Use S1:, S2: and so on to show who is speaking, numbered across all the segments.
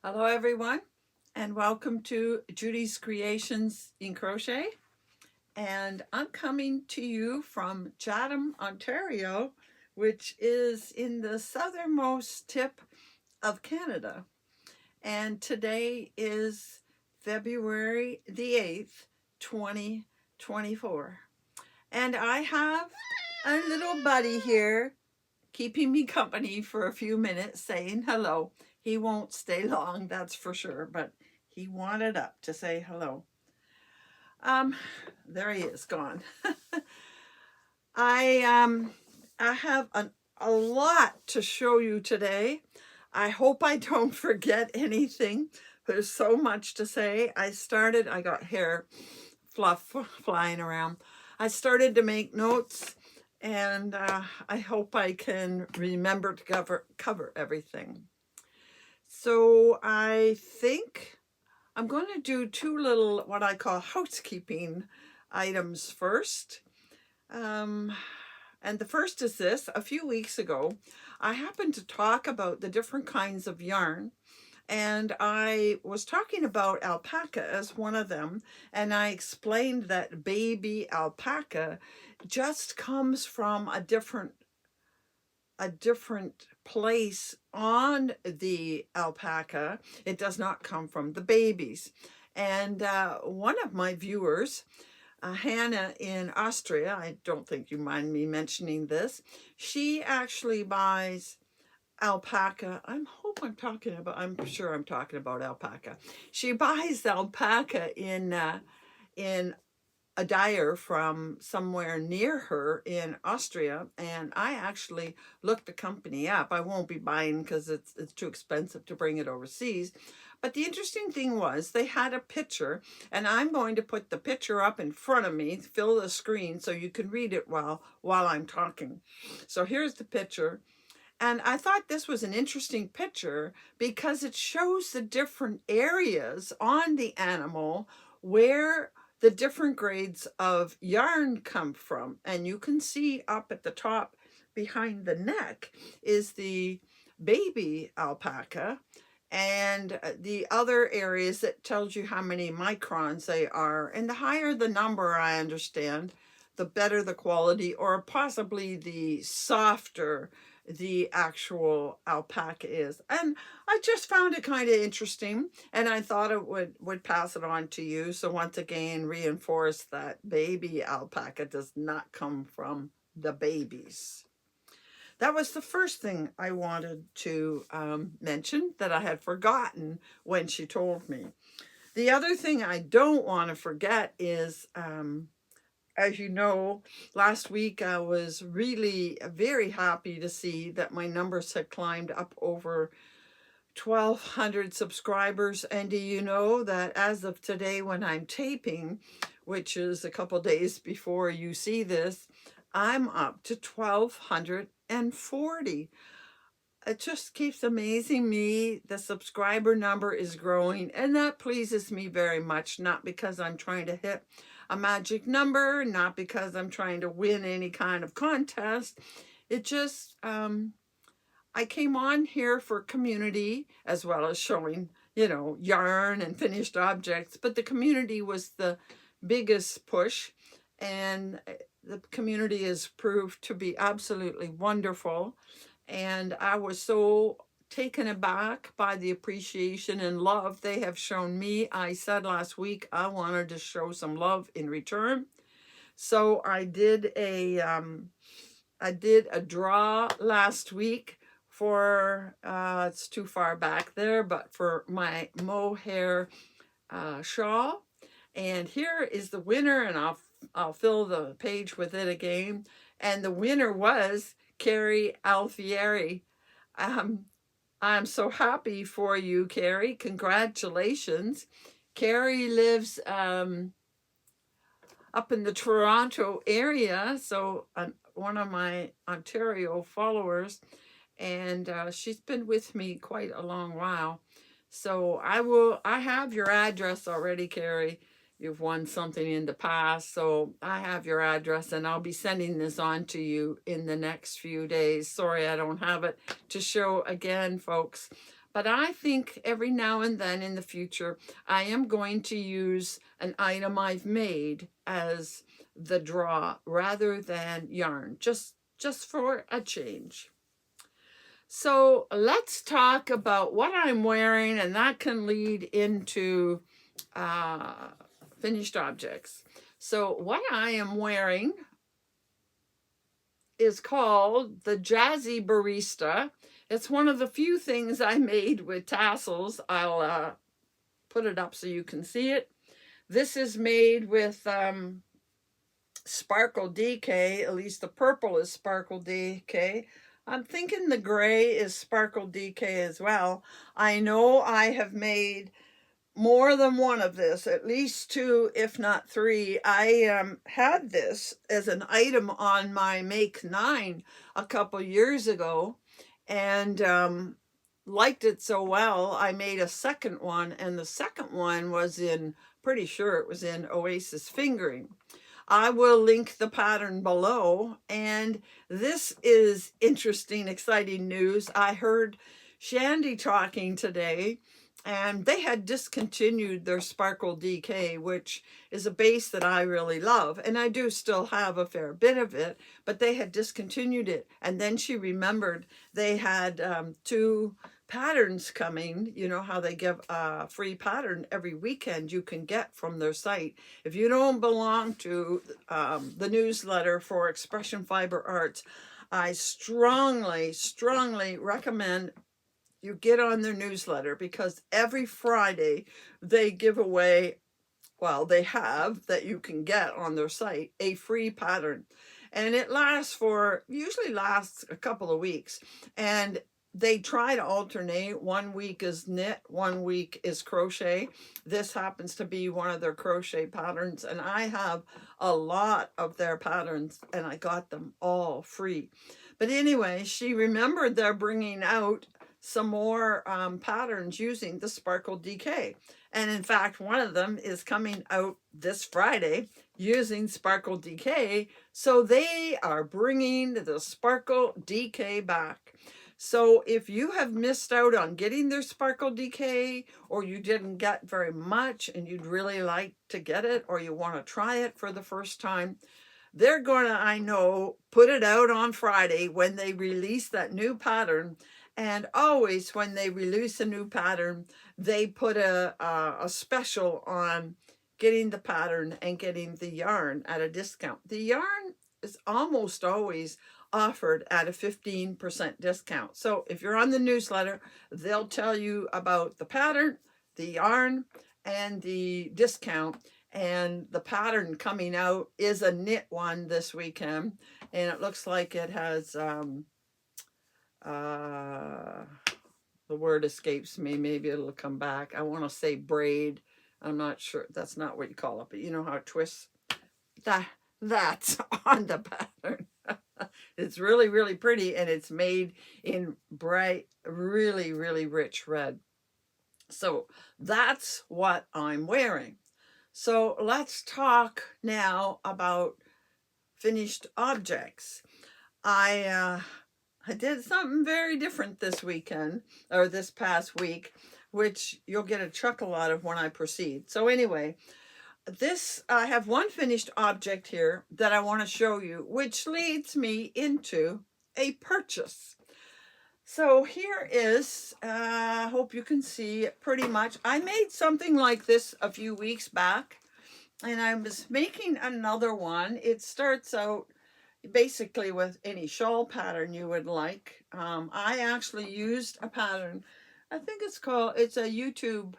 S1: Hello everyone, and welcome to Judy's Creations in Crochet. And I'm coming to you from Chatham, Ontario, which is in the southernmost tip of Canada. And today is February the 8th, 2024. And I have a little buddy here keeping me company for a few minutes saying hello. He won't stay long, that's for sure, but he wanted up to say hello. Um, there he is, gone. I um I have a lot to show you today. I hope I don't forget anything. There's so much to say. I got hair fluff flying around. I started to make notes, and I hope I can remember to cover everything. So I think I'm going to do two little what I call housekeeping items first. Um, and the first is this. A few weeks ago, I happened to talk about the different kinds of yarn, and I was talking about alpaca as one of them, and I explained that baby alpaca just comes from a different place on the alpaca. It does not come from the babies. And one of my viewers, Hannah in Austria, I don't think you mind me mentioning this, she actually buys alpaca. I'm sure I'm talking about alpaca. She buys alpaca in a dyer from somewhere near her in Austria, and I actually looked the company up. I won't be buying because it's too expensive to bring it overseas. But the interesting thing was they had a picture, and I'm going to put the picture up in front of me, fill the screen so you can read it while I'm talking. So here's the picture. And I thought this was an interesting picture because it shows the different areas on the animal where the different grades of yarn come from. And you can see up at the top behind the neck is the baby alpaca, and the other areas that tells you how many microns they are. And the higher the number, I understand, the better the quality, or possibly the softer the actual alpaca is. And I just found it kind of interesting, and I thought it would pass it on to you. So once again, reinforce that baby alpaca does not come from the babies. That was the first thing I wanted to mention that I had forgotten when she told me. The other thing I don't want to forget is, as you know, last week I was really very happy to see that my numbers had climbed up over 1,200 subscribers. And do you know that as of today, when I'm taping, which is a couple days before you see this, I'm up to 1,240. It just keeps amazing me. The subscriber number is growing, and that pleases me very much. Not because I'm trying to hit a magic number, not because I'm trying to win any kind of contest. It just, I came on here for community as well as showing, yarn and finished objects, but the community was the biggest push, and the community has proved to be absolutely wonderful. And I was so taken aback by the appreciation and love they have shown me. I said last week I wanted to show some love in return. So I did a draw last week for it's too far back there, but for my mohair shawl. And here is the winner, and I'll fill the page with it again. And the winner was Carrie Alfieri. Um, I'm so happy for you, Carrie. Congratulations. Carrie lives up in the Toronto area, so one of my Ontario followers, and she's been with me quite a long while. So I have your address already, Carrie. You've won something in the past, so I have your address, and I'll be sending this on to you in the next few days. Sorry I don't have it to show again, folks, But I think every now and then in the future, I am going to use an item I've made as the draw rather than yarn, just for a change. So let's talk about what I'm wearing, and that can lead into finished objects. So what I am wearing is called the Jazzy Barista. It's one of the few things I made with tassels. I'll put it up so you can see it. This is made with Sparkle DK, at least the purple is Sparkle DK. I'm thinking the gray is Sparkle DK as well. I know I have made more than one of this, at least two, if not three. I had this as an item on my Make 9 a couple years ago, and liked it so well, I made a second one, and the second one was in, pretty sure it was in Oasis Fingering. I will link the pattern below, and this is interesting, exciting news. I heard Shandy talking today, and they had discontinued their Sparkle DK, which is a base that I really love, and I do still have a fair bit of it, but they had discontinued it. And then she remembered they had two patterns coming. You know how they give a free pattern every weekend you can get from their site. If you don't belong to the newsletter for Expression Fiber Arts, I strongly recommend you get on their newsletter, because every Friday they give away, well, they have, that you can get on their site, a free pattern. And it usually lasts a couple of weeks. And they try to alternate. 1 week is knit, 1 week is crochet. This happens to be one of their crochet patterns, and I have a lot of their patterns, and I got them all free. But anyway, she remembered they're bringing out some more patterns using the Sparkle DK. And in fact, one of them is coming out this Friday using Sparkle DK. So they are bringing the Sparkle DK back. So if you have missed out on getting their Sparkle DK, or you didn't get very much and you'd really like to get it, or you want to try it for the first time, they're going to, I know, put it out on Friday when they release that new pattern. And always when they release a new pattern, they put a special on getting the pattern and getting the yarn at a discount. The yarn is almost always offered at a 15% discount. So if you're on the newsletter, they'll tell you about the pattern, the yarn, and the discount. And the pattern coming out is a knit one this weekend, and it looks like it has the word escapes me, maybe it'll come back. I want to say braid. I'm not sure, that's not what you call it, but you know how it twists. That's on the pattern. It's really pretty, and it's made in bright, really rich red. So that's what I'm wearing. So let's talk now about finished objects. I did something very different this weekend, or this past week, which you'll get a chuckle out of when I proceed. So anyway, I have one finished object here that I want to show you, which leads me into a purchase. So here is, I hope you can see it pretty much. I made something like this a few weeks back, and I was making another one. It starts out basically with any shawl pattern you would like. I actually used a pattern, I think it's a YouTube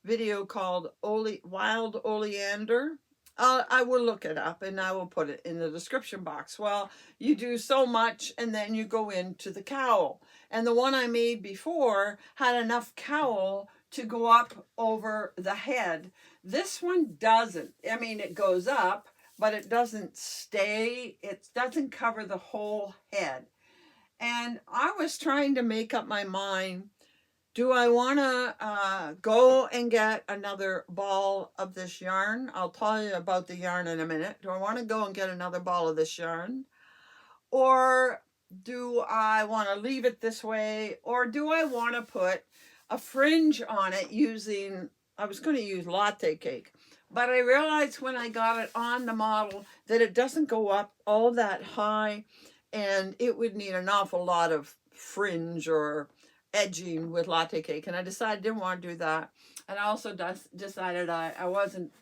S1: video called Wild Oleander. I will look it up and I will put it in the description box. Well, you do so much and then you go into the cowl. And the one I made before had enough cowl to go up over the head. This one doesn't. I mean, it goes up, but it doesn't stay. It doesn't cover the whole head. And I was trying to make up my mind. Do I want to go and get another ball of this yarn? I'll tell you about the yarn in a minute. Do I want to go and get another ball of this yarn? Or do I want to leave it this way? Or do I want to put a fringe on it using, I was going to use latte cake, but I realized when I got it on the model that it doesn't go up all that high, and it would need an awful lot of fringe or edging with latte cake, and I decided I didn't want to do that. And I also decided I wasn't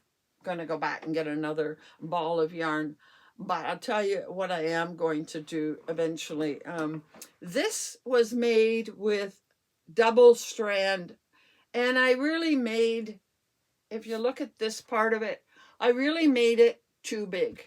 S1: going to go back and get another ball of yarn. But I'll tell you what I am going to do eventually. This was made with double strand, and I really made, if you look at this part of it, I really made it too big.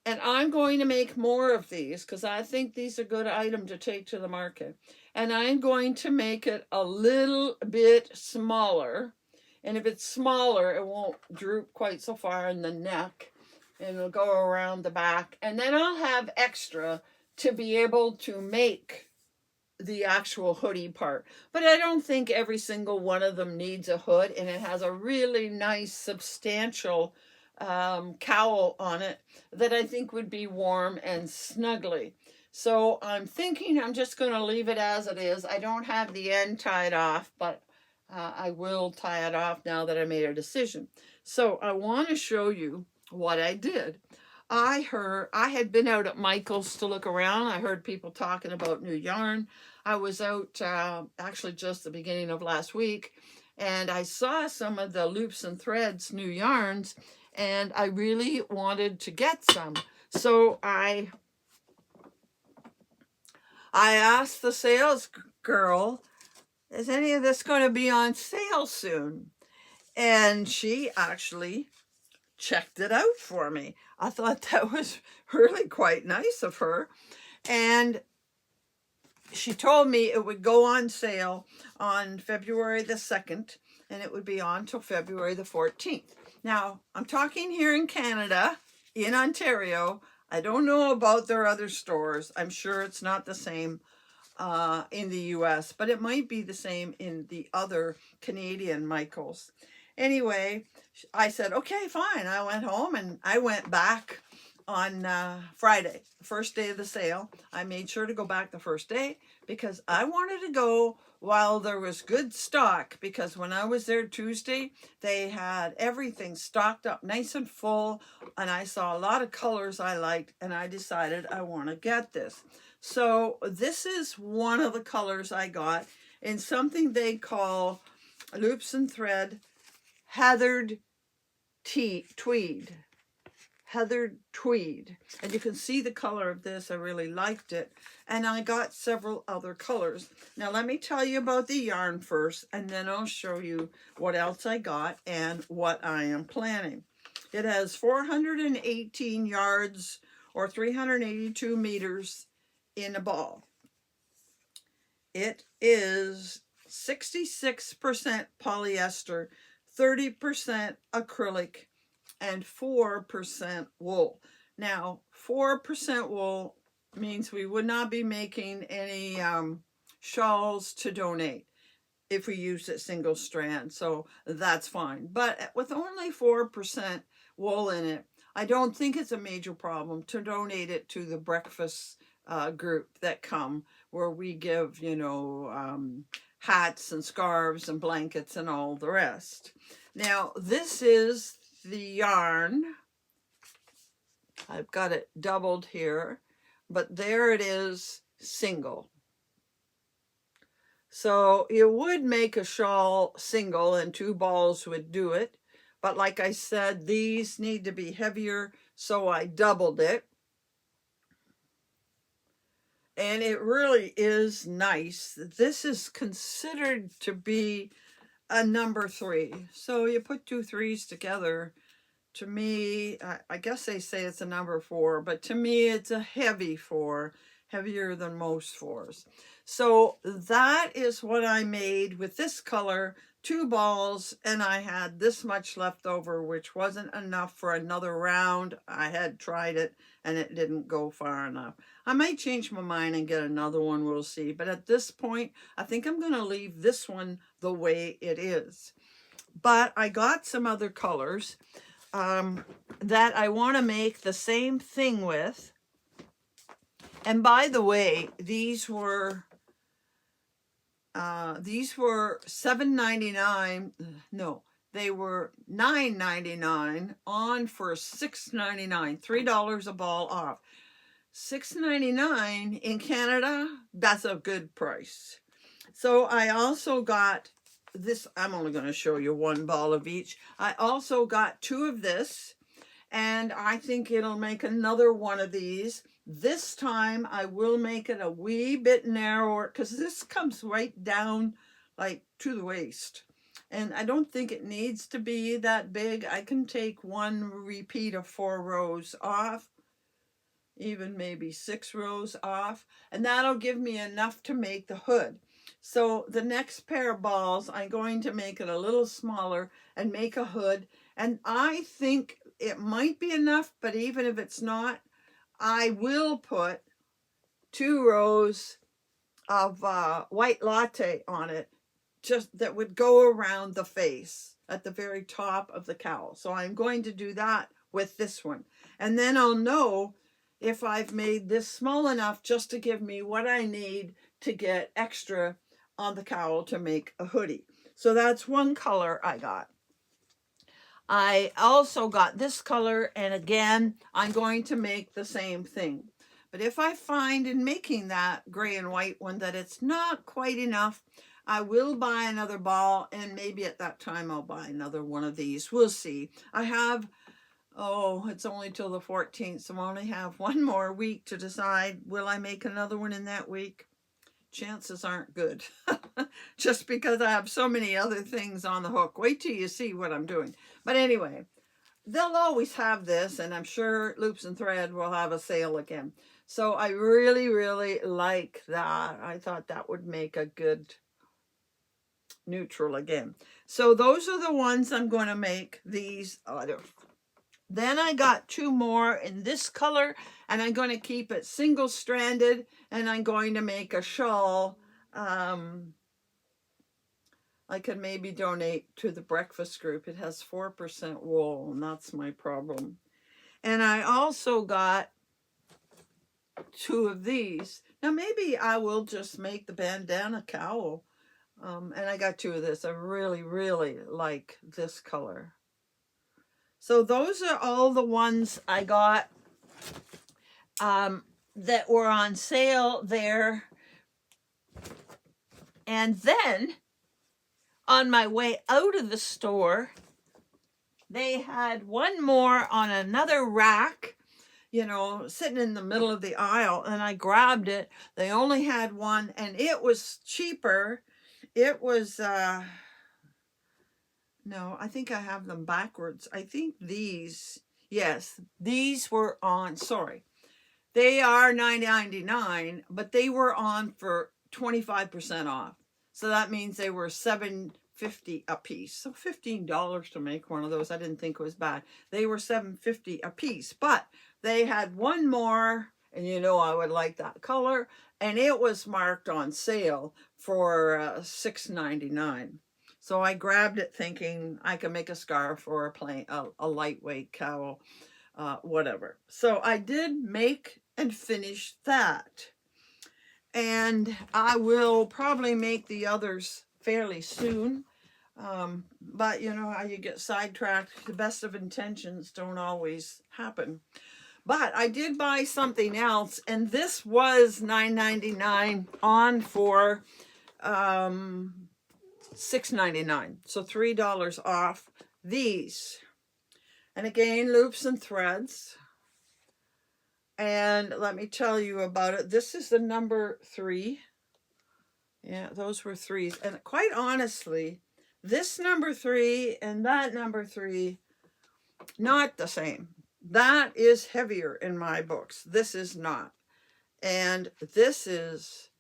S1: And I'm going to make more of these because I think these are a good item to take to the market. And I'm going to make it a little bit smaller. And if it's smaller, it won't droop quite so far in the neck. And it'll go around the back. And then I'll have extra to be able to make the actual hoodie part. But I don't think every single one of them needs a hood. And it has a really nice, substantial cowl on it that I think would be warm and snuggly. So I'm thinking I'm just going to leave it as it is. I don't have the end tied off, but I will tie it off now that I made a decision. So I want to show you what I did. I had been out at Michael's to look around. I heard people talking about new yarn. I was out actually just the beginning of last week, and I saw some of the Loops and Threads new yarns, and I really wanted to get some. So I asked the sales girl, is any of this going to be on sale soon? And she actually checked it out for me. I thought that was really quite nice of her. And she told me it would go on sale on February the 2nd, and it would be on till February the 14th. Now, I'm talking here in Canada, in Ontario. I don't know about their other stores. I'm sure it's not the same in the US, but it might be the same in the other Canadian Michaels. Anyway, I said, okay, fine. I went home and I went back on Friday, the first day of the sale. I made sure to go back the first day because I wanted to go while there was good stock, because when I was there Tuesday, they had everything stocked up nice and full, and I saw a lot of colors I liked, and I decided I want to get this. So this is one of the colors I got in something they call Loops and Thread Heathered Tweed. Heathered Tweed. And you can see the color of this. I really liked it. And I got several other colors. Now let me tell you about the yarn first, and then I'll show you what else I got and what I am planning. It has 418 yards or 382 meters in a ball. It is 66% polyester, 30% acrylic, and 4% wool. Now, 4% wool means we would not be making any shawls to donate if we use it single strand, so that's fine. But with only 4% wool in it, I don't think it's a major problem to donate it to the breakfast group that come, where we give, you know, hats and scarves and blankets and all the rest. Now, this is the yarn. I've got it doubled here, but there it is single. So you would make a shawl single and 2 balls would do it. But like I said, these need to be heavier, so I doubled it. And it really is nice. This is considered to be a number 3. So you put 2 3s together. To me, I guess they say it's a number 4, but to me it's a heavy 4, heavier than most 4s. So that is what I made with this color, 2 balls, and I had this much left over, which wasn't enough for another round. I had tried it and it didn't go far enough. I might change my mind and get another one, we'll see. But at this point, I think I'm going to leave this one the way it is. But I got some other colors that I want to make the same thing with. And by the way, these were These were $7.99. No, they were $9.99 on for $6.99. $3 a ball off. $6.99 in Canada, that's a good price. So I also got this. I'm only going to show you one ball of each. I also got 2 of this, and I think it'll make another one of these. This time I will make it a wee bit narrower, because this comes right down like to the waist. And I don't think it needs to be that big. I can take one repeat of 4 rows off, even maybe 6 rows off, and that'll give me enough to make the hood. So the next pair of balls, I'm going to make it a little smaller and make a hood. And I think it might be enough, but even if it's not, I will put 2 rows of white latte on it, just that would go around the face at the very top of the cowl. So I'm going to do that with this one. And then I'll know if I've made this small enough just to give me what I need to get extra on the cowl to make a hoodie. So that's one color I got. I also got this color, and again, I'm going to make the same thing. But if I find in making that gray and white one that it's not quite enough, I will buy another ball, and maybe at that time I'll buy another one of these. We'll see. I have, it's only till the 14th, so I only have one more week to decide, will I make another one in that week? Chances aren't good, just because I have so many other things on the hook. Wait till you see what I'm doing. But anyway, they'll always have this, and I'm sure Loops and Thread will have a sale again. So I really, really like that. I thought that would make a good neutral again. So those are the ones I'm going to make these other. Then I got 2 more in this color, and I'm going to keep it single-stranded, and I'm going to make a shawl. I could maybe donate to the breakfast group. It has 4% wool, and that's my problem. And I also got 2 of these. Now maybe I will just make the bandana cowl. And I got 2 of this. I really, really like this color. So those are all the ones I got that were on sale there. And then on my way out of the store, they had one more on another rack, you know, sitting in the middle of the aisle, and I grabbed it. They only had one, and it was cheaper. It was, no, I think I have them backwards. I think these, yes, these were on, sorry. They are $9.99, but they were on for 25% off. So that means they were $7.50 a piece. So $15 to make one of those. I didn't think it was bad. They were $7.50 a piece, but they had one more, and you know I would like that color, and it was marked on sale for $6.99. So I grabbed it thinking I could make a scarf or a lightweight cowl, whatever. So I did make and finish that. And I will probably make the others fairly soon. But you know how you get sidetracked. The best of intentions don't always happen. But I did buy something else, and this was $9.99 on for $6.99. So $3 off these. And again, loops and threads. And let me tell you about it. This is the number 3. Yeah, those were 3s. And quite honestly, this number 3 and that number 3, not the same. That is heavier in my books. This is not. And this is,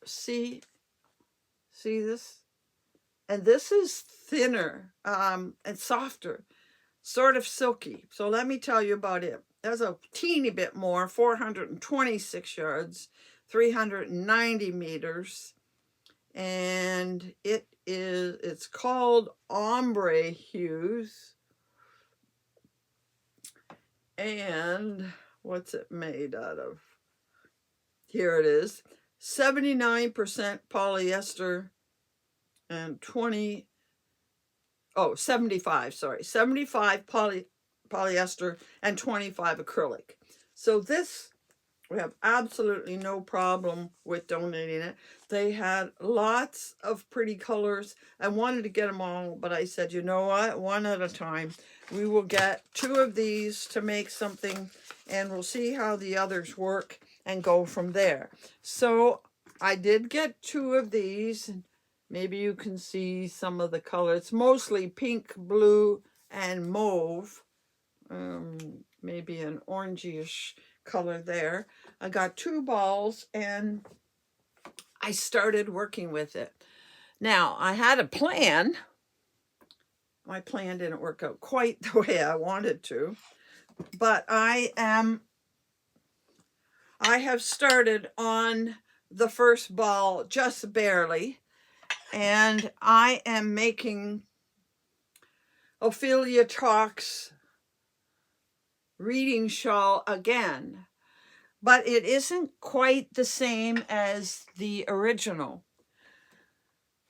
S1: see this? And this is thinner and softer, sort of silky. So let me tell you about it. There's a teeny bit more, 426 yards, 390 meters. And it's called Ombre Hues. And what's it made out of? Here it is. 79% polyester and 75, sorry, 75 polyester and 25 acrylic. So this, we have absolutely no problem with donating it. They had lots of pretty colors. I wanted to get them all, but I said, you know what, one at a time. We will get 2 of these to make something, and we'll see how the others work and go from there. So I did get 2 of these. Maybe you can see some of the color. It's mostly pink, blue, and mauve. Maybe an orangey-ish color there. I got 2 balls and I started working with it. Now, I had a plan. My plan didn't work out quite the way I wanted to, but I have started on the first ball just barely, and I am making Ophelia Talks reading shawl again, but it isn't quite the same as the original.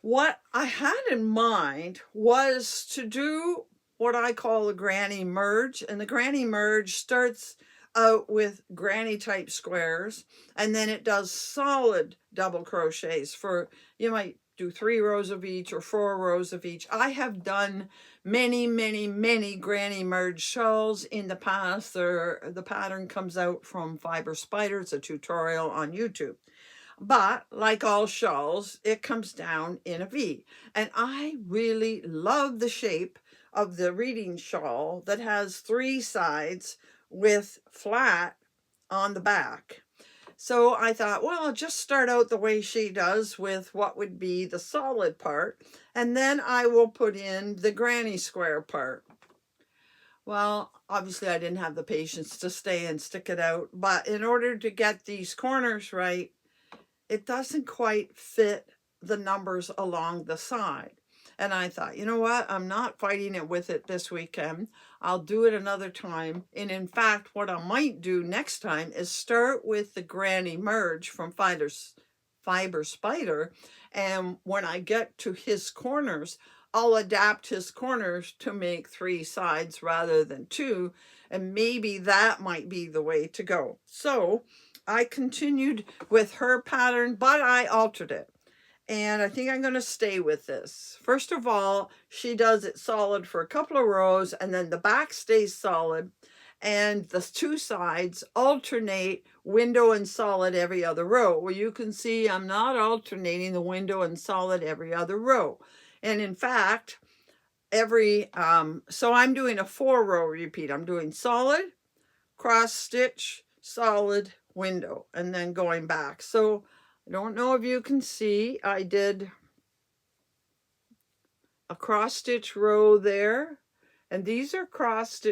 S1: What I had in mind was to do what I call the granny merge, and the granny merge starts out with granny type squares, and then it does solid double crochets for, you might do 3 rows of each or 4 rows of each. I have done many granny merge shawls in the past. The pattern comes out from Fiber Spider. It's a tutorial on YouTube. But like all shawls, it comes down in a V. And I really love the shape of the reading shawl that has 3 sides with flat on the back. So I thought, well, I'll just start out the way she does with what would be the solid part, and then I will put in the granny square part. Well, obviously I didn't have the patience to stay and stick it out, but in order to get these corners right, it doesn't quite fit the numbers along the side. And I thought, you know what? I'm not fighting it with it this weekend. I'll do it another time. And in fact, what I might do next time is start with the granny merge from Fiber Spider. And when I get to his corners, I'll adapt his corners to make 3 sides rather than 2. And maybe that might be the way to go. So I continued with her pattern, but I altered it. And I think I'm going to stay with this. First of all, she does it solid for a couple of rows, and then the back stays solid, and the 2 sides alternate window and solid every other row. Well, you can see I'm not alternating the window and solid every other row. And in fact, so I'm doing a 4-row repeat. I'm doing solid, cross stitch, solid, window, and then going back. So I don't know if you can see, I did a cross stitch row there, and these are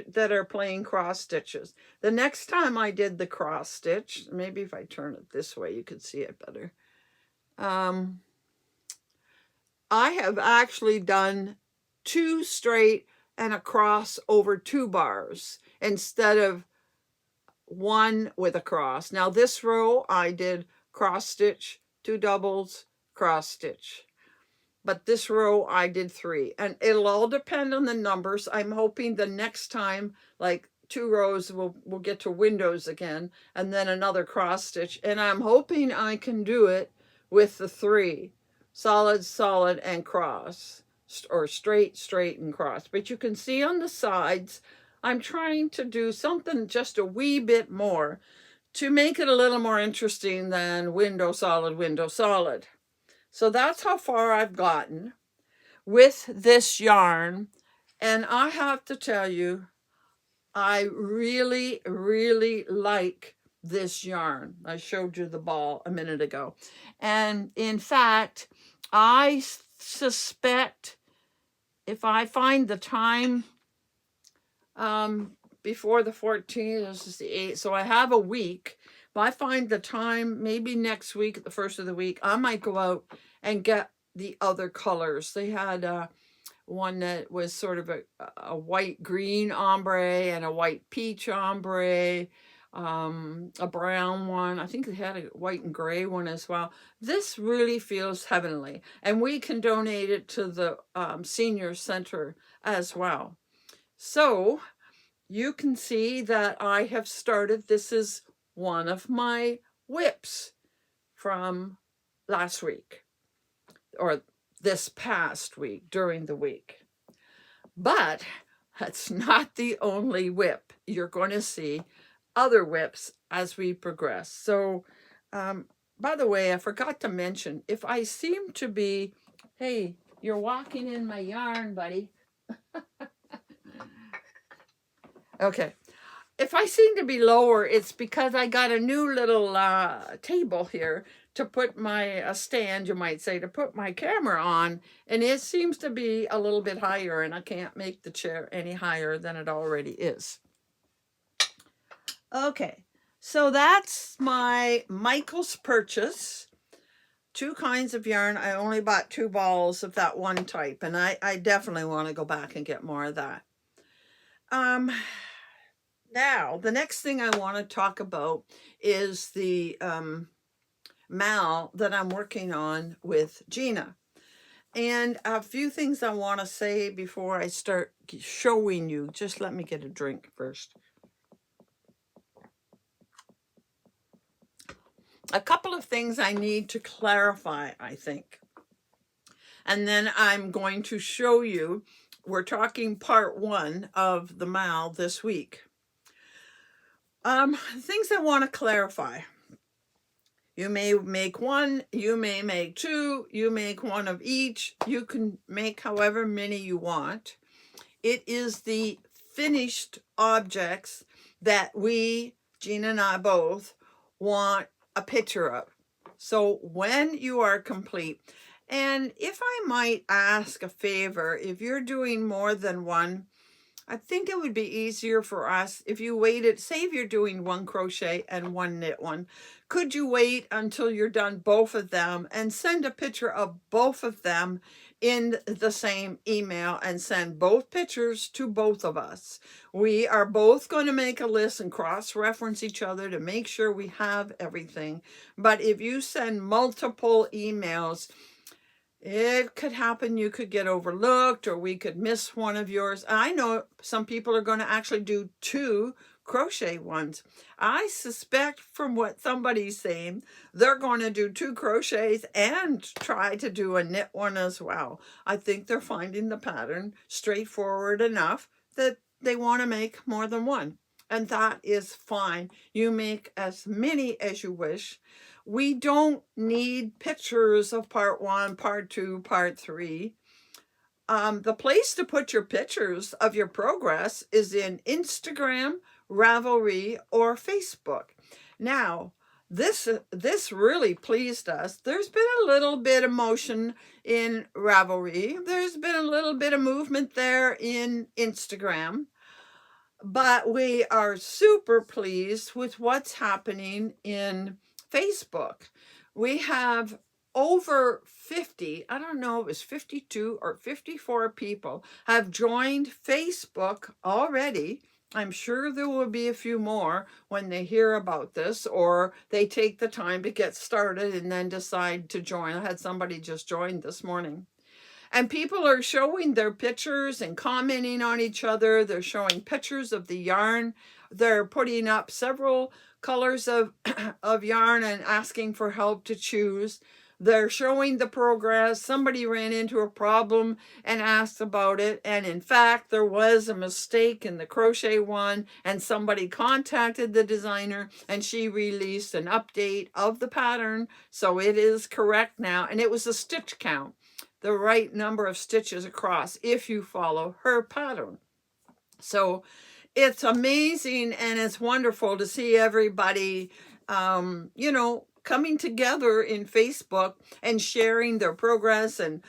S1: that are plain cross stitches. The next time I did the cross stitch, maybe if I turn it this way you could see it better. I have actually done 2 straight and a cross over 2 bars instead of 1 with a cross. Now this row I did cross stitch, 2 doubles, cross stitch. But this row I did 3, and it'll all depend on the numbers. I'm hoping the next time, like 2 rows, we'll get to windows again, and then another cross stitch. And I'm hoping I can do it with the 3, solid, solid, and cross, or straight, straight, and cross. But you can see on the sides, I'm trying to do something just a wee bit more to make it a little more interesting than window, solid, window, solid. So that's how far I've gotten with this yarn. And I have to tell you, I really like this yarn. I showed you the ball a minute ago. And in fact, I suspect if I find the time before the 14th, this is the 8th, so I have a week. If I find the time, maybe next week, the first of the week, I might go out and get the other colors. They had one that was sort of a white green ombre and a white peach ombre. a brown one. I think they had a white and gray one as well. This really feels heavenly, and we can donate it to the senior center as well. So you can see that I have started. This is one of my whips from last week, or this past week, during the week. But that's not the only whip. You're going to see other whips as we progress. So, by the way, I forgot to mention, if I seem to be, hey, you're walking in my yarn, buddy. Okay. If I seem to be lower, it's because I got a new little table here to put my stand, you might say, to put my camera on, and it seems to be a little bit higher, and I can't make the chair any higher than it already is. Okay, so that's my Michael's purchase. 2 kinds of yarn. I only bought 2 balls of that one type, and I definitely want to go back and get more of that. Now, the next thing I want to talk about is the mal that I'm working on with Gina. And a few things I want to say before I start showing you. Just let me get a drink first. A couple of things I need to clarify, I think. And then I'm going to show you. We're talking part 1 of the mal this week. Things I want to clarify. You may make 1, you may make 2, you make 1 of each. You can make however many you want. It is the finished objects that we, Gina and I both, want a picture of. So when you are complete, and if I might ask a favor, if you're doing more than one, I think it would be easier for us if you waited, say if you're doing 1 crochet and 1 knit one, could you wait until you're done both of them and send a picture of both of them in the same email and send both pictures to both of us. We are both going to make a list and cross-reference each other to make sure we have everything. But if you send multiple emails, it could happen you could get overlooked, or we could miss one of yours. I know some people are going to actually do 2 crochet ones. I suspect from what somebody's saying, they're going to do 2 crochets and try to do a knit one as well. I think they're finding the pattern straightforward enough that they want to make more than one. And that is fine. You make as many as you wish. We don't need pictures of part 1, part 2, part 3. The place to put your pictures of your progress is in Instagram, Ravelry, or Facebook. Now, this really pleased us. There's been a little bit of motion in Ravelry. There's been a little bit of movement there in Instagram. But we are super pleased with what's happening in Facebook. We have over 50, I don't know, it was 52 or 54 people have joined Facebook already. I'm sure there will be a few more when they hear about this, or they take the time to get started and then decide to join. I had somebody just join this morning. And people are showing their pictures and commenting on each other. They're showing pictures of the yarn. They're putting up several colors of yarn and asking for help to choose. They're showing the progress. Somebody ran into a problem and asked about it. And in fact, there was a mistake in the crochet one, and somebody contacted the designer and she released an update of the pattern. So it is correct now. And it was a stitch count, the right number of stitches across if you follow her pattern. So it's amazing and it's wonderful to see everybody, coming together in Facebook and sharing their progress and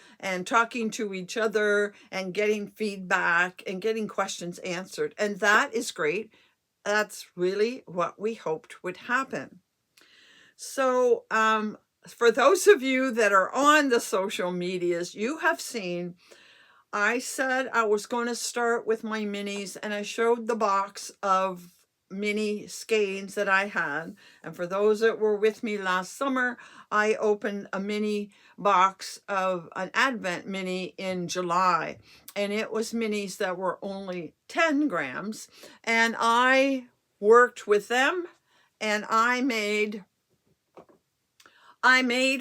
S1: talking to each other and getting feedback and getting questions answered. And that is great. That's really what we hoped would happen. So, for those of you that are on the social medias, you have seen, I said I was going to start with my minis, and I showed the box of mini skeins that I had. And for those that were with me last summer, I opened a mini box of an Advent mini in July. And it was minis that were only 10 grams. And I worked with them, and I made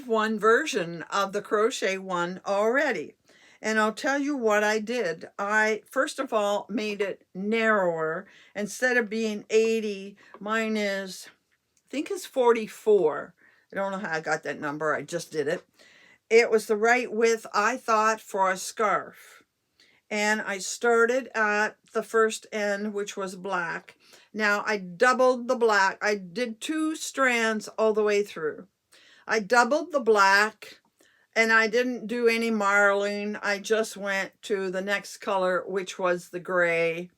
S1: one version of the crochet one already. And I'll tell you what I did. I, first of all, made it narrower. Instead of being 80, mine is, I think it's 44. I don't know how I got that number. I just did it. It was the right width, I thought, for a scarf. And I started at the first end, which was black. Now I doubled the black. I did 2 strands all the way through. I doubled the black, and I didn't do any marling. I just went to the next color, which was the gray.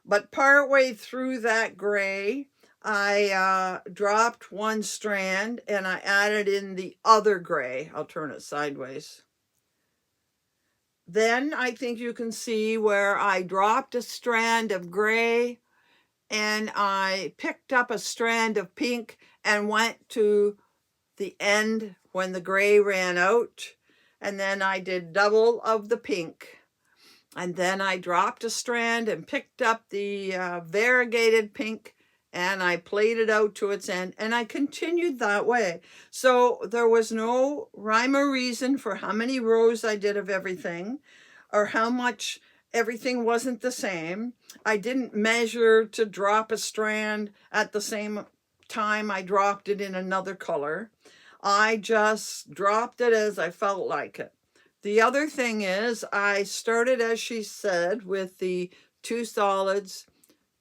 S1: But partway through that gray, I dropped 1 strand and I added in the other gray. I'll turn it sideways. Then I think you can see where I dropped a strand of gray and I picked up a strand of pink and went to the end when the gray ran out, and then I did double of the pink, and then I dropped a strand and picked up the variegated pink, and I played it out to its end, and I continued that way. So there was no rhyme or reason for how many rows I did of everything, or how much everything wasn't the same. I didn't measure to drop a strand at the same time I dropped it in another color. I just dropped it as I felt like it. The other thing is, I started, as she said, with the 2 solids,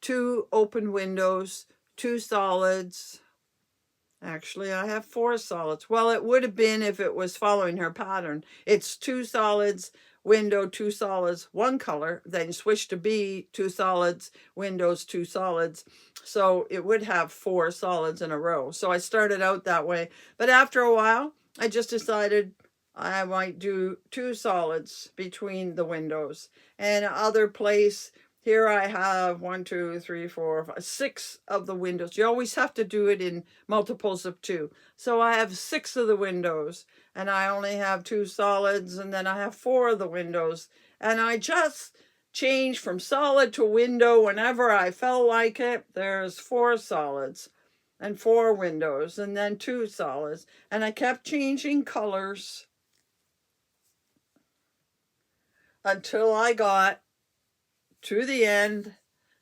S1: 2 open windows, 2 solids. Actually, I have 4 solids. Well, it would have been if it was following her pattern. It's 2 solids, window, 2 solids, 1 color, then switch to B, 2 solids, windows, 2 solids. So it would have 4 solids in a row. So I started out that way. But after a while, I just decided I might do 2 solids between the windows. And other place, here I have 1, 2, 3, 4, 5, 6 of the windows. You always have to do it in multiples of 2. So I have 6 of the windows, and I only have 2 solids, and then I have 4 of the windows. And I just change from solid to window whenever I felt like it. There's 4 solids and 4 windows, and then 2 solids. And I kept changing colors until I got to the end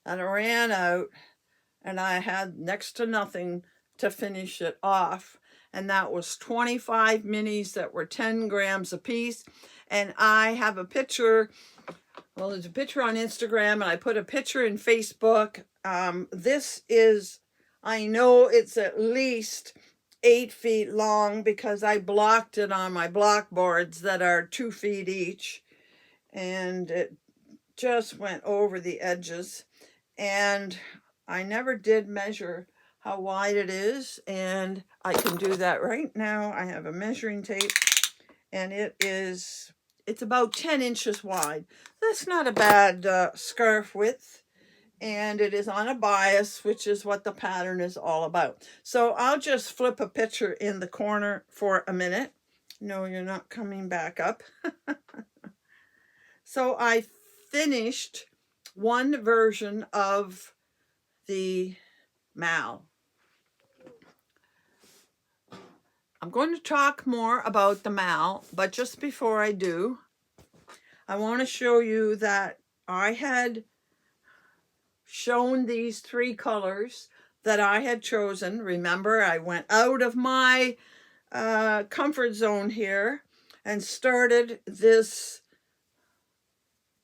S1: and I ran out, and I had next to nothing to finish it off. And that was 25 minis that were 10 grams a piece. And I have a picture. Well, there's a picture on Instagram, and I put a picture in Facebook. This is, I know it's at least 8 feet long because I blocked it on my block boards that are 2 feet each. And it just went over the edges. And I never did measure how wide it is. And I can do that right now. I have a measuring tape, and it's about 10 inches wide. That's not a bad scarf width. And it is on a bias, which is what the pattern is all about. So I'll just flip a picture in the corner for a minute. No, you're not coming back up. So I finished one version of the mal. I'm going to talk more about the mal, but just before I do, I want to show you that I had shown these 3 colors that I had chosen. Remember, I went out of my comfort zone here and started this,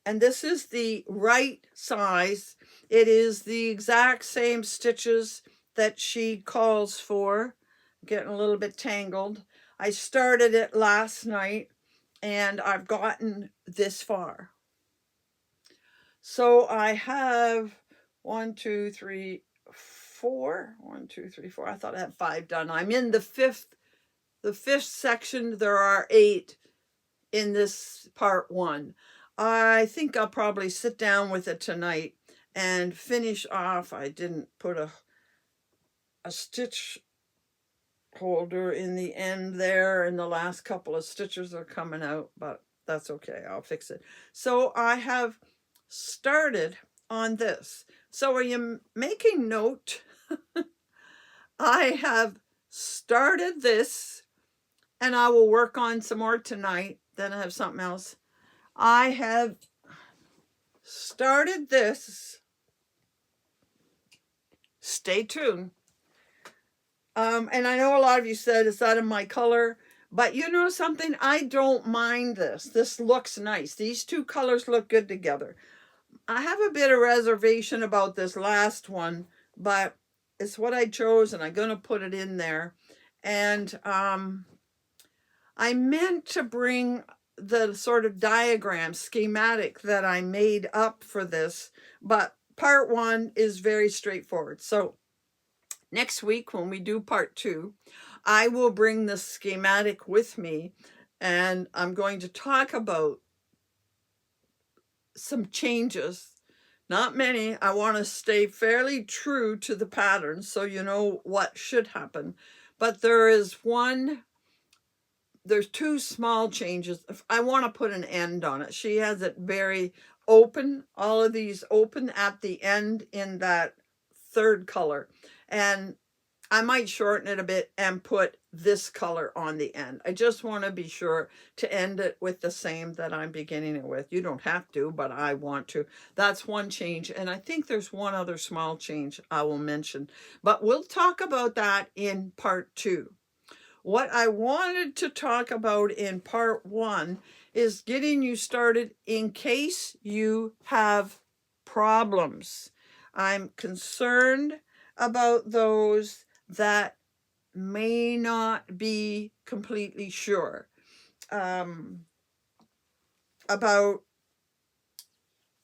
S1: and this is the right size. It is the exact same stitches that she calls for. Getting a little bit tangled. I started it last night, and I've gotten this far. So I have 1, 2, 3, 4. 1, 2, 3, 4. I thought I had 5 done. I'm in the fifth section. There are 8 in this part 1. I think I'll probably sit down with it tonight and finish off. I didn't put a stitch holder in the end there, and the last couple of stitches are coming out, but that's okay, I'll fix it. So I have started on this. So are you making note? I have started this, and I will work on some more tonight. Then I have something else. I have started this. Stay tuned. And I know a lot of you said it's out of my color, but you know something? I don't mind this. This looks nice. These two colors look good together. I have a bit of reservation about this last one, but it's what I chose, and I'm going to put it in there. And I meant to bring the sort of diagram schematic that I made up for this, but part one is very straightforward. So next week when we do part two, I will bring the schematic with me, and I'm going to talk about some changes. Not many. I want to stay fairly true to the pattern so you know what should happen. But there's two small changes. I want to put an end on it. She has it very open, all of these open at the end in that third color. And I might shorten it a bit and put this color on the end. I just want to be sure to end it with the same that I'm beginning it with. You don't have to, but I want to. That's one change. And I think there's one other small change I will mention. But we'll talk about that in part two. What I wanted to talk about in part one is getting you started in case you have problems. I'm concerned about those that may not be completely sure about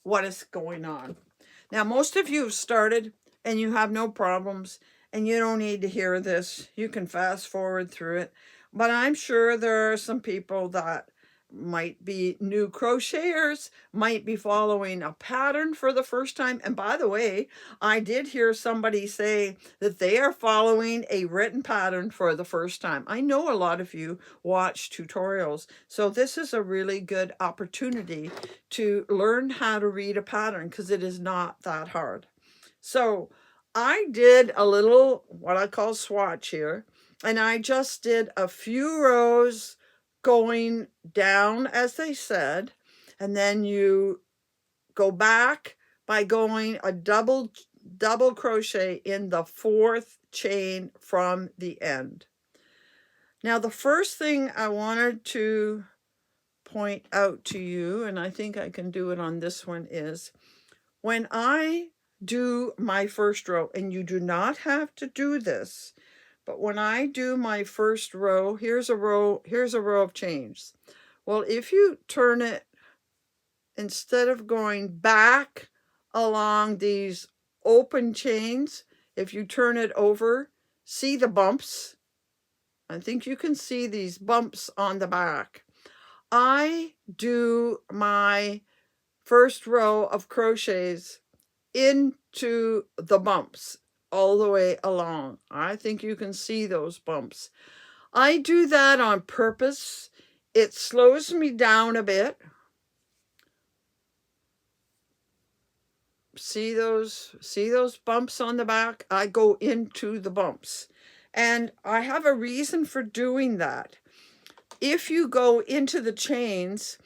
S1: what is going on. Now, most of you have started and you have no problems, and you don't need to hear this. You can fast forward through it. But I'm sure there are some people that might be new crocheters, might be following a pattern for the first time. And by the way, I did hear somebody say that they are following a written pattern for the first time. I know a lot of you watch tutorials, so this is a really good opportunity to learn how to read a pattern, because it is not that hard. So I did a little what I call swatch here, and I just did a few rows going down, as they said, and then you go back by going a double crochet in the fourth chain from the end. Now, the first thing I wanted to point out to you, and I think I can do it on this one, is when I do my first row, and you do not have to do this, but when I do my first row, here's a row of chains. Well, if you turn it, instead of going back along these open chains, if you turn it over, see the bumps? I think you can see these bumps on the back. I do my first row of crochets into the bumps all the way along. I think you can see those bumps. I do that on purpose. It slows me down a bit. See those bumps on the back? I go into the bumps. And I have a reason for doing that. If you go into the chains,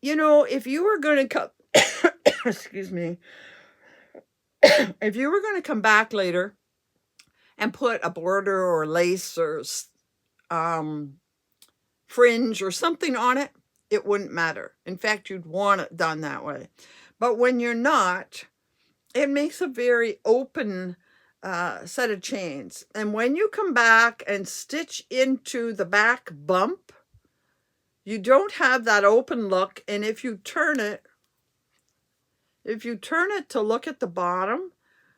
S1: you know, if you were going to cut, excuse me, if you were going to come back later and put a border or lace or fringe or something on it, it wouldn't matter. In fact, you'd want it done that way. But when you're not, it makes a very open set of chains. And when you come back and stitch into the back bump, you don't have that open look. And if you turn it to look at the bottom,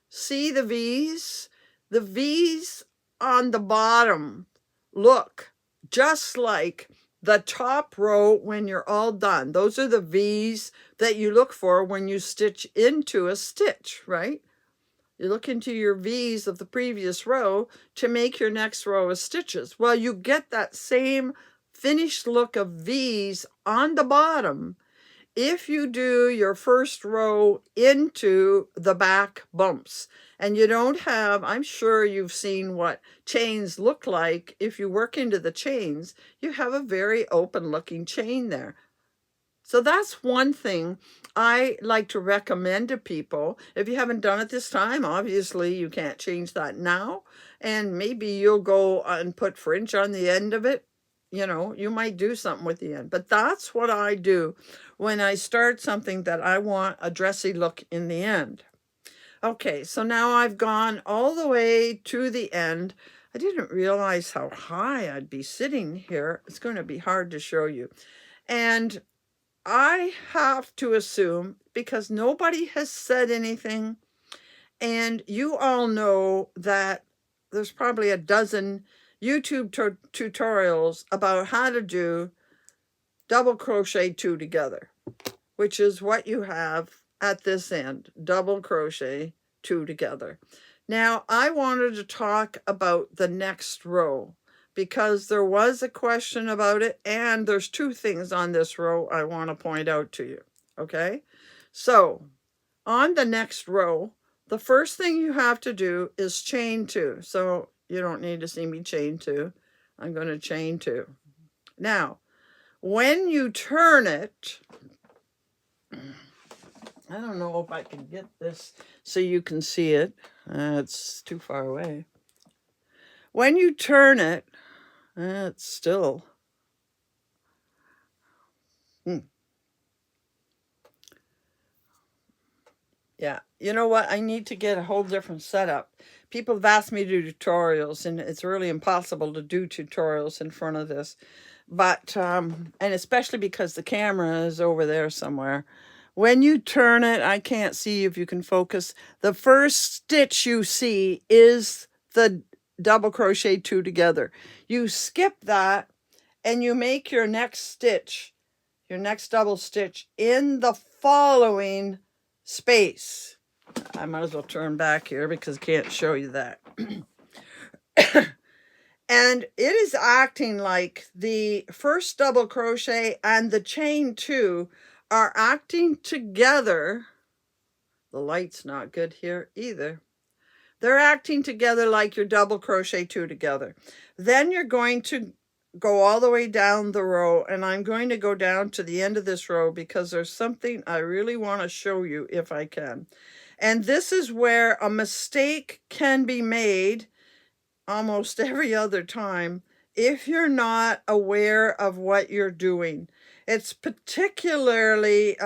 S1: see the V's? The V's on the bottom look just like the top row when you're all done. Those are the V's that you look for when you stitch into a stitch, right? You look into your V's of the previous row to make your next row of stitches. Well, you get that same finished look of V's on the bottom if you do your first row into the back bumps. And you don't have, I'm sure you've seen what chains look like. If you work into the chains, you have a very open looking chain there. So that's one thing I like to recommend to people. If you haven't done it this time, obviously you can't change that now. And maybe you'll go and put fringe on the end of it. You know, you might do something with the end. But that's what I do when I start something that I want a dressy look in the end. Okay, so now I've gone all the way to the end. I didn't realize how high I'd be sitting here. It's going to be hard to show you. And I have to assume, because nobody has said anything, and you all know that there's probably a dozen YouTube tutorials about how to do double crochet 2 together, which is what you have at this end, double crochet 2 together. Now, I wanted to talk about the next row, because there was a question about it, and there's 2 things on this row I want to point out to you, okay? So, on the next row, the first thing you have to do is chain 2. So, you don't need to see me chain 2. I'm going to chain 2. Now, when you turn it, I don't know if I can get this so you can see it. It's too far away. When you turn it, it's still. Yeah, you know what? I need to get a whole different setup. People have asked me to do tutorials, and it's really impossible to do tutorials in front of this. But, and especially because the camera is over there somewhere. When you turn it, I can't see if you can focus. The first stitch you see is the double crochet 2 together. You skip that and you make your next stitch, your next double stitch in the following space. I might as well turn back here because I can't show you that. And it is acting like the first double crochet and the chain 2 are acting together. The light's not good here either. They're acting together like your double crochet 2 together. Then you're going to go all the way down the row, and I'm going to go down to the end of this row because there's something I really want to show you if I can. And this is where a mistake can be made almost every other time if you're not aware of what you're doing. It's particularly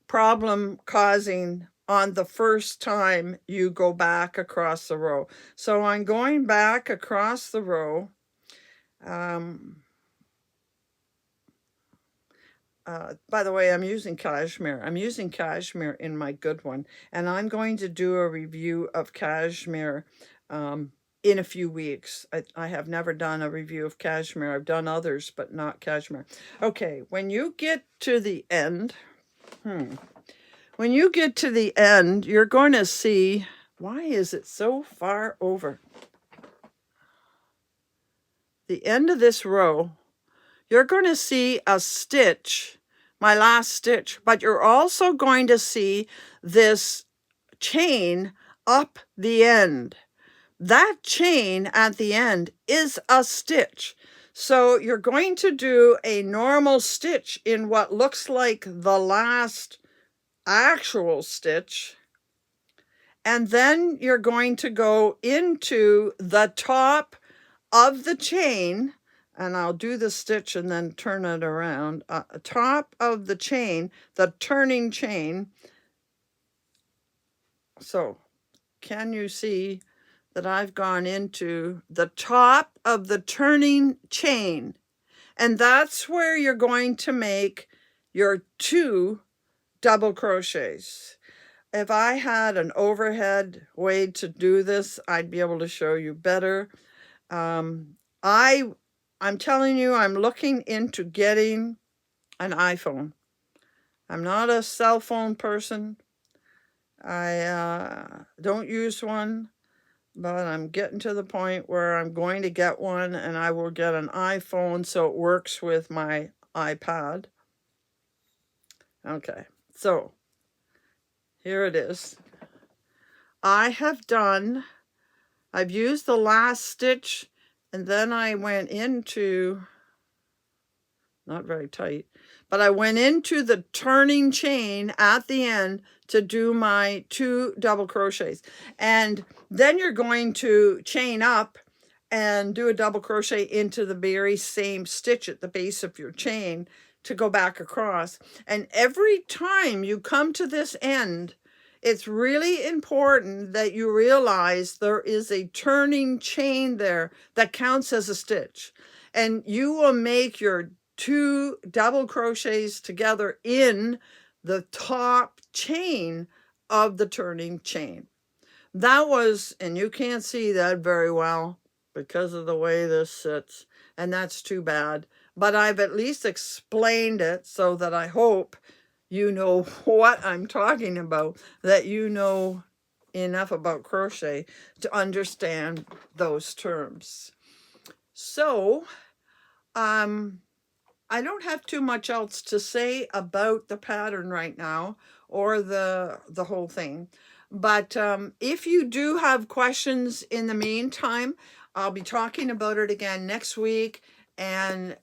S1: problem causing on the first time you go back across the row. So I'm going back across the row. By the way, I'm using cashmere. I'm using cashmere in my good one, and I'm going to do a review of cashmere in a few weeks. I have never done a review of cashmere. I've done others, but not cashmere. Okay, when you get to the end, when you get to the end, you're going to see, why is it so far over? The end of this row, you're going to see a stitch, my last stitch, but you're also going to see this chain up the end. That chain at the end is a stitch. So you're going to do a normal stitch in what looks like the last actual stitch. And then you're going to go into the top of the chain, and I'll do the stitch and then turn it around. Top of the chain, the turning chain. So can you see that I've gone into the top of the turning chain? And that's where you're going to make your 2 double crochets. If I had an overhead way to do this, I'd be able to show you better. I I'm telling you, I'm looking into getting an iPhone. I'm not a cell phone person. I don't use one, but I'm getting to the point where I'm going to get one, and I will get an iPhone so it works with my iPad. Okay, so here it is. I've used the last stitch, and then I went into, not very tight, but I went into the turning chain at the end to do my 2 double crochets. And then you're going to chain up and do a double crochet into the very same stitch at the base of your chain to go back across. And every time you come to this end, it's really important that you realize there is a turning chain there that counts as a stitch. And you will make your 2 double crochets together in the top chain of the turning chain. That was, and you can't see that very well because of the way this sits, and that's too bad. But I've at least explained it so that I hope you know what I'm talking about, that you know enough about crochet to understand those terms. So, I don't have too much else to say about the pattern right now, or the whole thing. But if you do have questions in the meantime, I'll be talking about it again next week and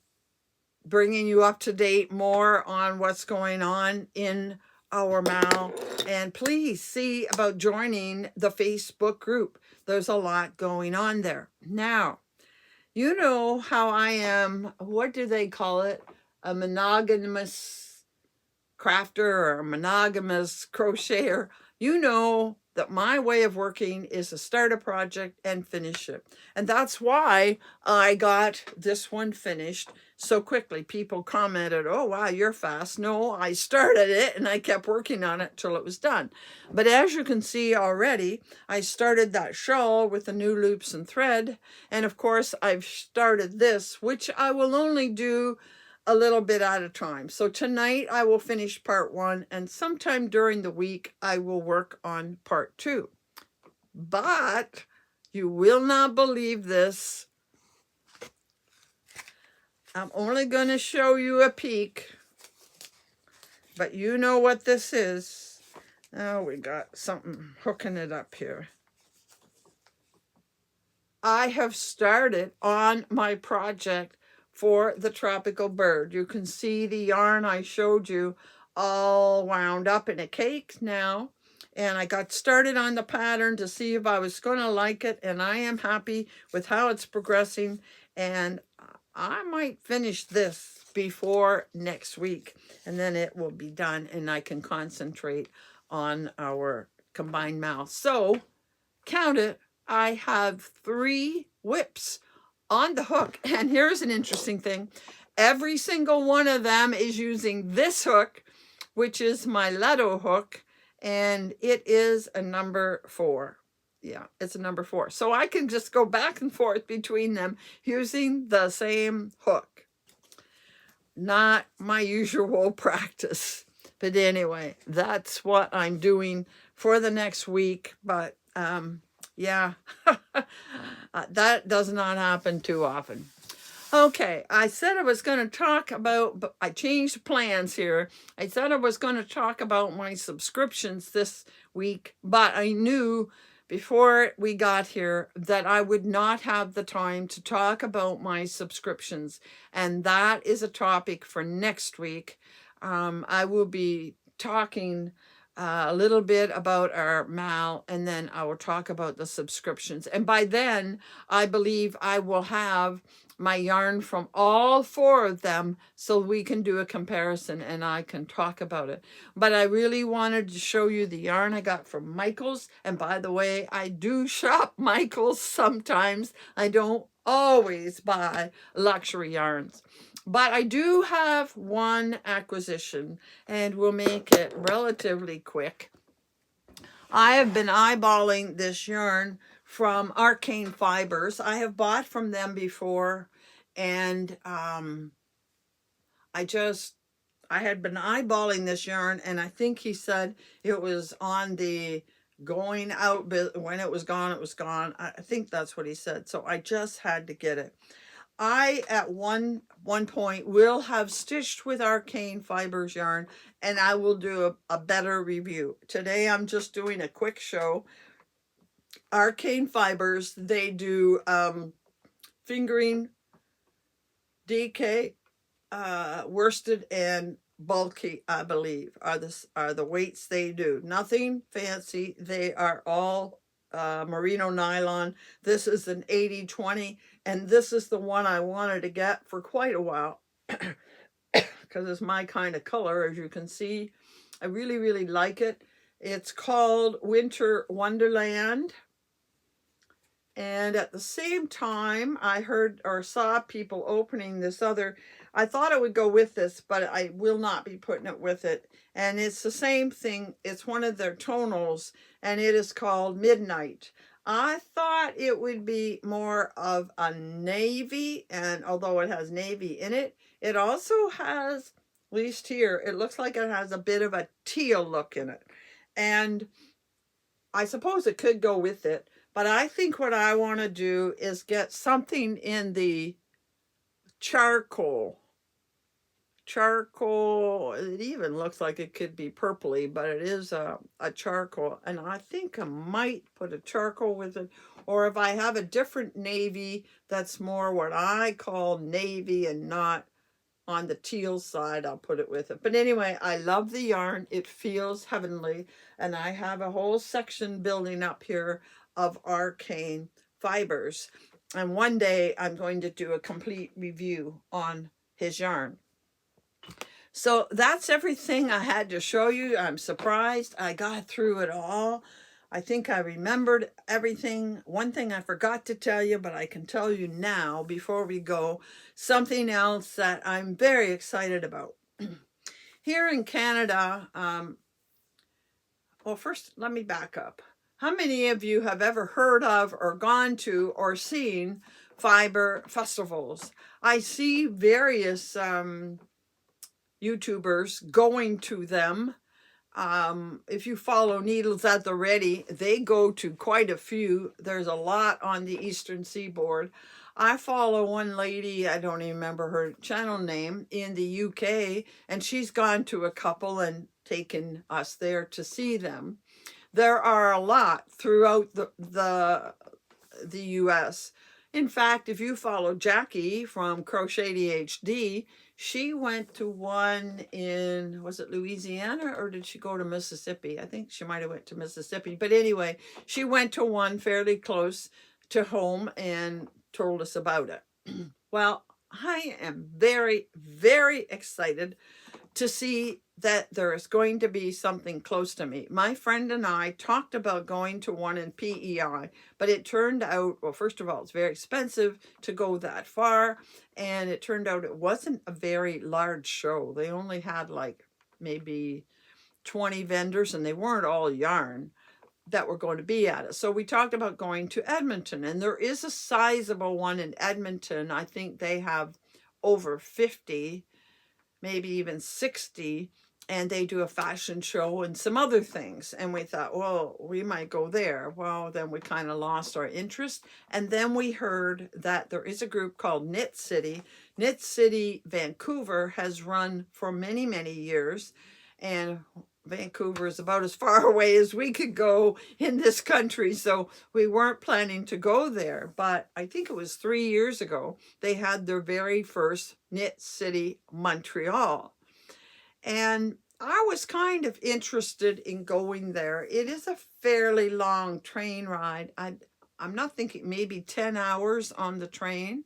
S1: bringing you up to date more on what's going on in our Mal. And please see about joining the Facebook group. There's a lot going on there. Now, you know how I am, what do they call it? A monogamous crafter or a monogamous crocheter. You know that my way of working is to start a project and finish it. And that's why I got this one finished so quickly. People commented, oh, wow, you're fast. No, I started it and I kept working on it till it was done. But as you can see already, I started that shawl with the new loops and thread. And of course, I've started this, which I will only do a little bit at a time. So tonight I will finish part 1, and sometime during the week I will work on part 2. But you will not believe this. I'm only going to show you a peek, but you know what this is. Oh, we got something hooking it up here. I have started on my project for the tropical bird. You can see the yarn I showed you all wound up in a cake now. And I got started on the pattern to see if I was going to like it. And I am happy with how it's progressing. And I might finish this before next week. And then it will be done and I can concentrate on our combined mouth. So count it. I have 3 whips on the hook. And here's an interesting thing. Every single one of them is using this hook, which is my Leto hook, and it is a number 4. Yeah, it's a number 4. So I can just go back and forth between them using the same hook. Not my usual practice. But anyway, that's what I'm doing for the next week. But yeah, that does not happen too often. Okay, I said I was going to talk about, but I changed plans here. I said I was going to talk about my subscriptions this week, but I knew before we got here that I would not have the time to talk about my subscriptions. And that is a topic for next week. I will be talking a little bit about our Mal, and then I will talk about the subscriptions. And by then, I believe I will have my yarn from all 4 of them so we can do a comparison and I can talk about it. But I really wanted to show you the yarn I got from Michaels. And by the way, I do shop Michaels sometimes. I don't always buy luxury yarns. But I do have one acquisition, and we'll make it relatively quick. I have been eyeballing this yarn from Arcane Fibers. I have bought from them before, And I had been eyeballing this yarn, and I think he said it was on the going out, when it was gone, it was gone. I think that's what he said. So I just had to get it. I, at one point, will have stitched with Arcane Fibers yarn, and I will do a better review. Today, I'm just doing a quick show. Arcane Fibers, they do fingering, DK, worsted, and bulky, I believe, are the weights they do. Nothing fancy. They are all merino nylon. This is an 80/20, and this is the one I wanted to get for quite a while because it's my kind of color, as you can see. I really, really like it. It's called Winter Wonderland. And at the same time, I heard or saw people opening this other. I thought it would go with this, but I will not be putting it with it. And it's the same thing. It's one of their tonals, and it is called Midnight. I thought it would be more of a navy, and although it has navy in it, it also has, at least here, it looks like it has a bit of a teal look in it. And I suppose it could go with it. But I think what I want to do is get something in the charcoal. Charcoal, it even looks like it could be purpley, but it is a charcoal. And I think I might put a charcoal with it. Or if I have a different navy that's more what I call navy and not on the teal side, I'll put it with it. But anyway, I love the yarn. It feels heavenly. And I have a whole section building up here of Arcane Fibers. And one day I'm going to do a complete review on his yarn. So that's everything I had to show you. I'm surprised I got through it all. I think I remembered everything. One thing I forgot to tell you, but I can tell you now before we go, something else that I'm very excited about. Here in Canada, well, first, let me back up. How many of you have ever heard of or gone to or seen fiber festivals? I see various YouTubers going to them. If you follow Needles at the Ready, they go to quite a few. There's a lot on the Eastern Seaboard. I follow one lady, I don't even remember her channel name, in the UK, and she's gone to a couple and taken us there to see them. There are a lot throughout the US. In fact, if you follow Jackie from Crochet HD, she went to one in, was it Louisiana, or did she go to Mississippi? I think she might have went to Mississippi. But anyway, she went to one fairly close to home and told us about it. Well, I am very, very excited to see that there is going to be something close to me. My friend and I talked about going to one in PEI, but it turned out, well, first of all, it's very expensive to go that far, and it turned out it wasn't a very large show. They only had like maybe 20 vendors, and they weren't all yarn that were going to be at it. So we talked about going to Edmonton, and there is a sizable one in Edmonton. I think they have over 50, maybe even 60, and they do a fashion show and some other things. And we thought, well, we might go there. Well, then we kind of lost our interest. And then we heard that there is a group called Knit City. Knit City Vancouver has run for many, many years. And Vancouver is about as far away as we could go in this country. So we weren't planning to go there. But I think it was 3 years ago, they had their very first Knit City Montreal. And I was kind of interested in going there. It is a fairly long train ride. I'm not thinking, maybe 10 hours on the train.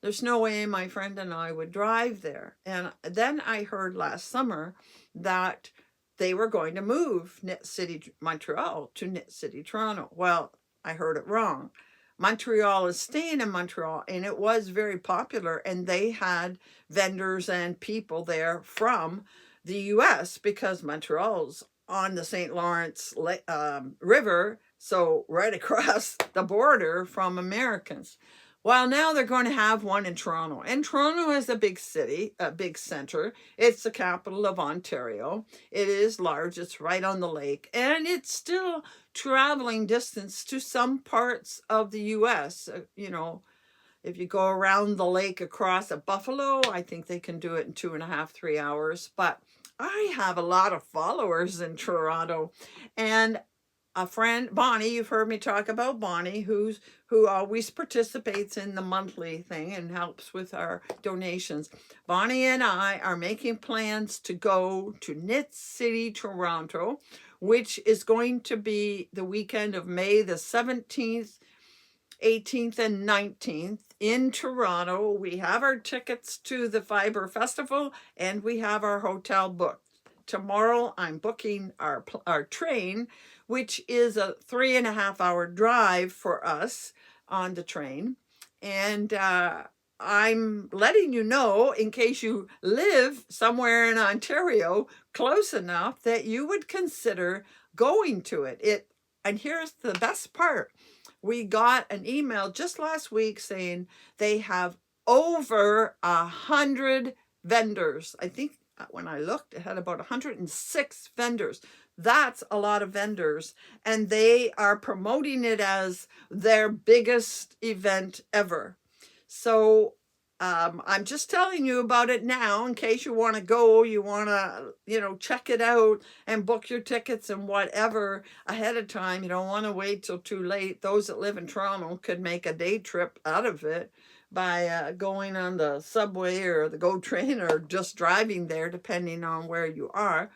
S1: There's no way my friend and I would drive there. And then I heard last summer that they were going to move Knit City Montreal to Knit City Toronto. Well, I heard it wrong. Montreal is staying in Montreal, and it was very popular, and they had vendors and people there from the US because Montreal's on the St. Lawrence River, so right across the border from Americans. Well, now they're going to have one in Toronto. And Toronto is a big city, a big center. It's the capital of Ontario. It is large. It's right on the lake. And it's still traveling distance to some parts of the U.S. You know, if you go around the lake across at Buffalo, I think they can do it in 2.5, 3 hours. But I have a lot of followers in Toronto. And a friend, Bonnie, you've heard me talk about Bonnie, who always participates in the monthly thing and helps with our donations. Bonnie and I are making plans to go to Knit City, Toronto, which is going to be the weekend of May the 17th, 18th, and 19th in Toronto. We have our tickets to the Fiber Festival and we have our hotel booked. Tomorrow I'm booking our train, which is a 3.5-hour drive for us on the train. And I'm letting you know, in case you live somewhere in Ontario close enough, that you would consider going to it. And here's the best part. We got an email just last week saying they have over 100 vendors. I think when I looked, it had about 106 vendors. That's a lot of vendors. And they are promoting it as their biggest event ever. So I'm just telling you about it now in case you want to go, you want to, check it out and book your tickets and whatever ahead of time. You don't want to wait till too late. Those that live in Toronto could make a day trip out of it by going on the subway or the GO train or just driving there, depending on where you are.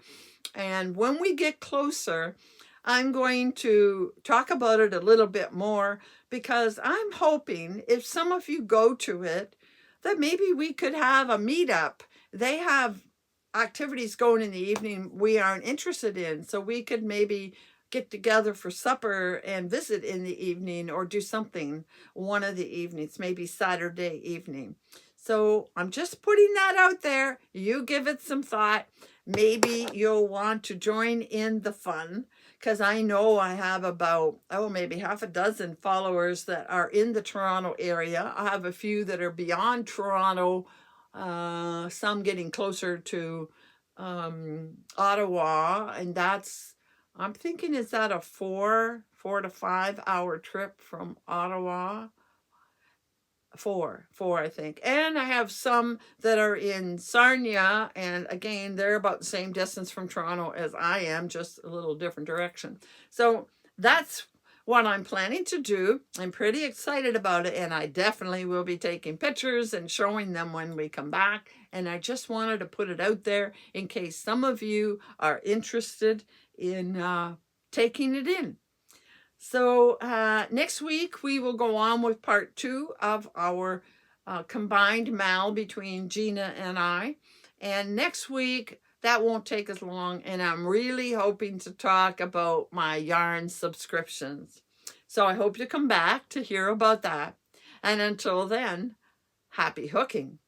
S1: And when we get closer, I'm going to talk about it a little bit more, because I'm hoping if some of you go to it, that maybe we could have a meetup. They have activities going in the evening we aren't interested in, so we could maybe get together for supper and visit in the evening, or do something one of the evenings, maybe Saturday evening. So I'm just putting that out there. You give it some thought. Maybe you'll want to join in the fun, because I know I have about, maybe half a dozen followers that are in the Toronto area. I have a few that are beyond Toronto, some getting closer to Ottawa, and I'm thinking, is that a 4 to 5 hour trip from Ottawa? Four, I think. And I have some that are in Sarnia, and again, they're about the same distance from Toronto as I am, just a little different direction. So that's what I'm planning to do. I'm pretty excited about it, and I definitely will be taking pictures and showing them when we come back. And I just wanted to put it out there in case some of you are interested in taking it in. So next week, we will go on with part 2 of our combined mal between Gina and I. And next week, that won't take as long. And I'm really hoping to talk about my yarn subscriptions. So I hope you come back to hear about that. And until then, happy hooking.